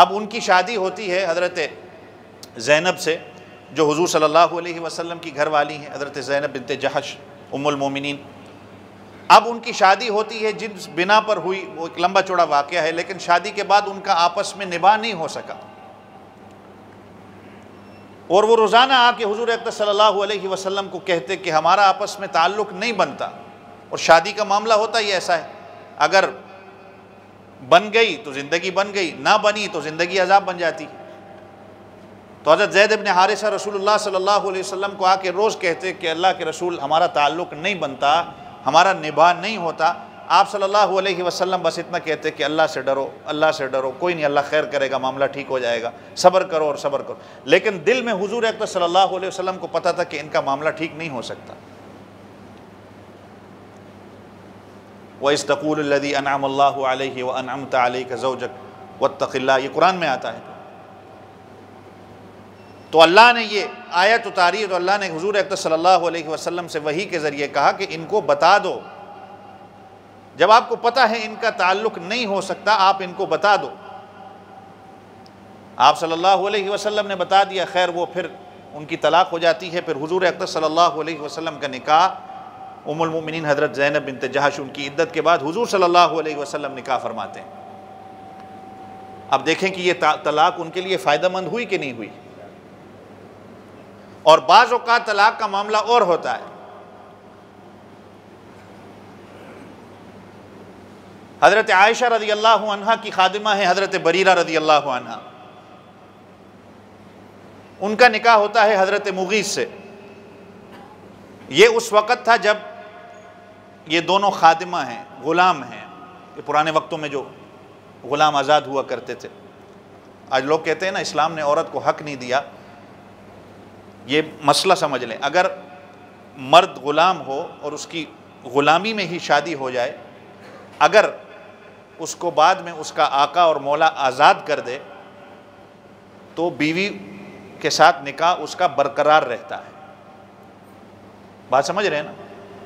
اب ان کی شادی ہوتی ہے حضرت زینب سے، جو حضور صلی اللہ علیہ وسلم کی گھر والی ہیں، حضرت زینب بنت جحش ام المومنین۔ اب ان کی شادی ہوتی ہے جس بنا پر ہوئی، وہ ایک لمبا چوڑا واقعہ ہے، لیکن شادی کے بعد ان کا آپس میں نباہ نہیں ہو سکا، اور وہ روزانہ آ کے حضور اکرم صلی اللہ علیہ وسلم کو کہتے کہ ہمارا آپس میں تعلق نہیں بنتا، اور شادی کا معاملہ ہوتا ہی ایسا ہے، اگر بن گئی تو زندگی بن گئی، نہ بنی تو زندگی عذاب بن جاتی۔ تو حضرت زید بن حارثہ رسول اللہ صلی اللہ علیہ وسلم کو آ کے روز کہتے کہ اللہ کے رسول ہمارا تعلق نہیں بنتا، ہمارا نباہ نہیں ہوتا۔ آپ صلی اللہ علیہ وسلم بس اتنا کہتے کہ اللہ سے ڈرو، اللہ سے ڈرو، کوئی نہیں، اللہ خیر کرے گا، معاملہ ٹھیک ہو جائے گا، صبر کرو اور صبر کرو۔ لیکن دل میں حضور اکرم صلی اللہ علیہ وسلم کو پتہ تھا کہ ان کا معاملہ ٹھیک نہیں ہو سکتا۔ وَإِذْ تَقُولُ الَّذِي أَنْعَمَ اللَّهُ عَلَيْهِ وَأَنْعَمْتَ عَلَيْكَ زَوْجَكَ وَاتَّقِ اللَّهَ، یہ قرآن میں آتا ہے۔ تو اللہ نے یہ آیت اتاری، تو اللہ نے حضور اکرم صلی اللہ علیہ وسلم سے وحی کے ذریعے کہا کہ ان کو بتا دو، جب آپ کو پتہ ہے ان کا تعلق نہیں ہو سکتا، آپ ان کو بتا دو۔ آپ صلی اللہ علیہ وسلم نے بتا دیا، خیر وہ پھر ان کی طلاق ہو جاتی ہے۔ پھر حضور اکرم صلی اللہ علیہ وسلم کا نکاح ام المومنین حضرت زینب بنت جحش، ان کی عدت کے بعد حضور صلی اللہ علیہ وسلم نکاح فرماتے ہیں۔ اب دیکھیں کہ یہ طلاق ان کے لیے فائدہ مند ہوئی کہ نہیں ہوئی۔ اور بعض اوقات طلاق کا معاملہ اور ہوتا ہے۔ حضرت عائشہ رضی اللہ عنہا کی خادمہ ہیں حضرت بریرہ رضی اللہ عنہا، ان کا نکاح ہوتا ہے حضرت مغیث سے۔ یہ اس وقت تھا جب یہ دونوں خادمہ ہیں، غلام ہیں، یہ پرانے وقتوں میں جو غلام آزاد ہوا کرتے تھے۔ آج لوگ کہتے ہیں نا اسلام نے عورت کو حق نہیں دیا، یہ مسئلہ سمجھ لیں، اگر مرد غلام ہو اور اس کی غلامی میں ہی شادی ہو جائے، اگر اس کو بعد میں اس کا آقا اور مولا آزاد کر دے تو بیوی کے ساتھ نکاح اس کا برقرار رہتا ہے۔ بات سمجھ رہے ہیں نا؟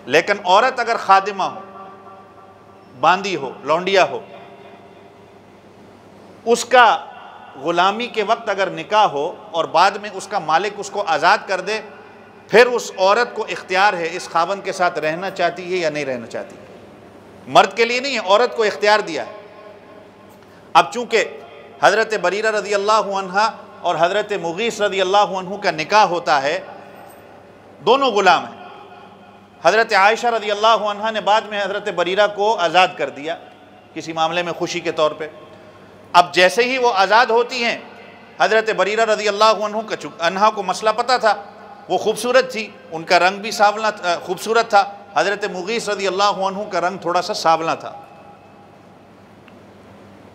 لیکن عورت اگر خادمہ ہو، باندی ہو، لونڈیا ہو، اس کا غلامی کے وقت اگر نکاح ہو اور بعد میں اس کا مالک اس کو آزاد کر دے، پھر اس عورت کو اختیار ہے اس خاوند کے ساتھ رہنا چاہتی ہے یا نہیں رہنا چاہتی۔ مرد کے لیے نہیں ہے، عورت کو اختیار دیا ہے۔ اب چونکہ حضرت بریرہ رضی اللہ عنہ اور حضرت مغیث رضی اللہ عنہ کا نکاح ہوتا ہے، دونوں غلام ہیں۔ حضرت عائشہ رضی اللہ عنہ نے بعد میں حضرت بریرہ کو آزاد کر دیا کسی معاملے میں خوشی کے طور پہ۔ اب جیسے ہی وہ آزاد ہوتی ہیں، حضرت بریرہ رضی اللہ عنہ کو مسئلہ پتہ تھا، وہ خوبصورت تھی، ان کا رنگ بھی سانولا خوبصورت تھا۔ حضرت مغیث رضی اللہ عنہ کا رنگ تھوڑا سا سانولا تھا،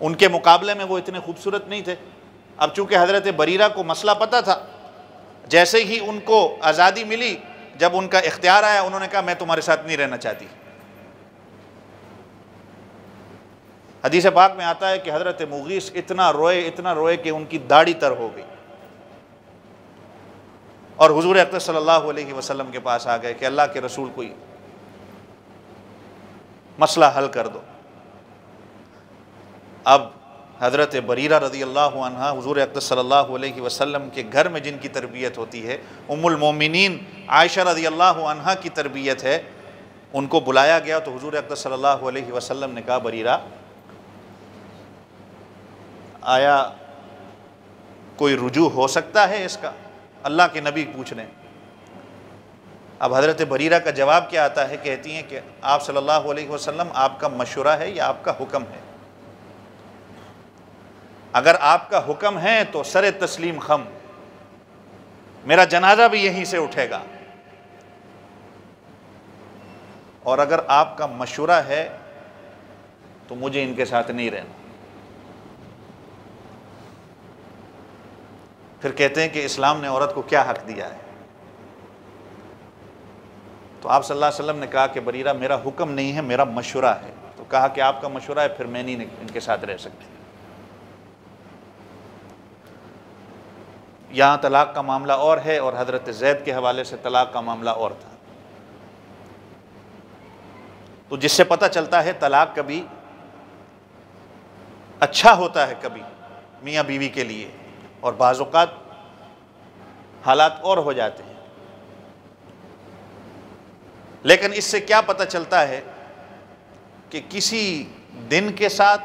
ان کے مقابلے میں وہ اتنے خوبصورت نہیں تھے۔ اب چونکہ حضرت بریرہ کو مسئلہ پتہ تھا، جیسے ہی ان کو آزادی ملی، جب ان کا اختیار آیا، انہوں نے کہا میں تمہارے ساتھ نہیں رہنا چاہتی۔ حدیث پاک میں آتا ہے کہ حضرت مغیث اتنا روئے کہ ان کی داڑھی تر ہو گئی، اور حضور اکرم صلی اللہ علیہ وسلم کے پاس آ گئے کہ اللہ کے رسول کوئی مسئلہ حل کر دو۔ اب حضرت بریرہ رضی اللہ عنہ حضور اکرم صلی اللہ علیہ وسلم کے گھر میں جن کی تربیت ہوتی ہے، ام المومنین عائشہ رضی اللہ عنہ کی تربیت ہے، ان کو بلایا گیا تو حضور اکرم صلی اللہ علیہ وسلم نے کہا بریرہ آیا کوئی رجوع ہو سکتا ہے اس کا؟ اللہ کے نبی پوچھ رہے ہیں۔ اب حضرت بریرہ کا جواب کیا آتا ہے، کہتی ہیں کہ آپ صلی اللہ علیہ وسلم آپ کا مشورہ ہے یا آپ کا حکم ہے؟ اگر آپ کا حکم ہے تو سر تسلیم خم، میرا جنازہ بھی یہیں سے اٹھے گا، اور اگر آپ کا مشورہ ہے تو مجھے ان کے ساتھ نہیں رہنا۔ پھر کہتے ہیں کہ اسلام نے عورت کو کیا حق دیا ہے؟ تو آپ صلی اللہ علیہ وسلم نے کہا کہ بریرہ میرا حکم نہیں ہے، میرا مشورہ ہے۔ تو کہا کہ آپ کا مشورہ ہے، پھر میں نہیں ان کے ساتھ رہ سکتی۔ یہاں طلاق کا معاملہ اور ہے، اور حضرت زید کے حوالے سے طلاق کا معاملہ اور تھا۔ تو جس سے پتہ چلتا ہے طلاق کبھی اچھا ہوتا ہے، کبھی میاں بیوی کے لیے، اور بعض اوقات حالات اور ہو جاتے ہیں۔ لیکن اس سے کیا پتہ چلتا ہے کہ کسی دن کے ساتھ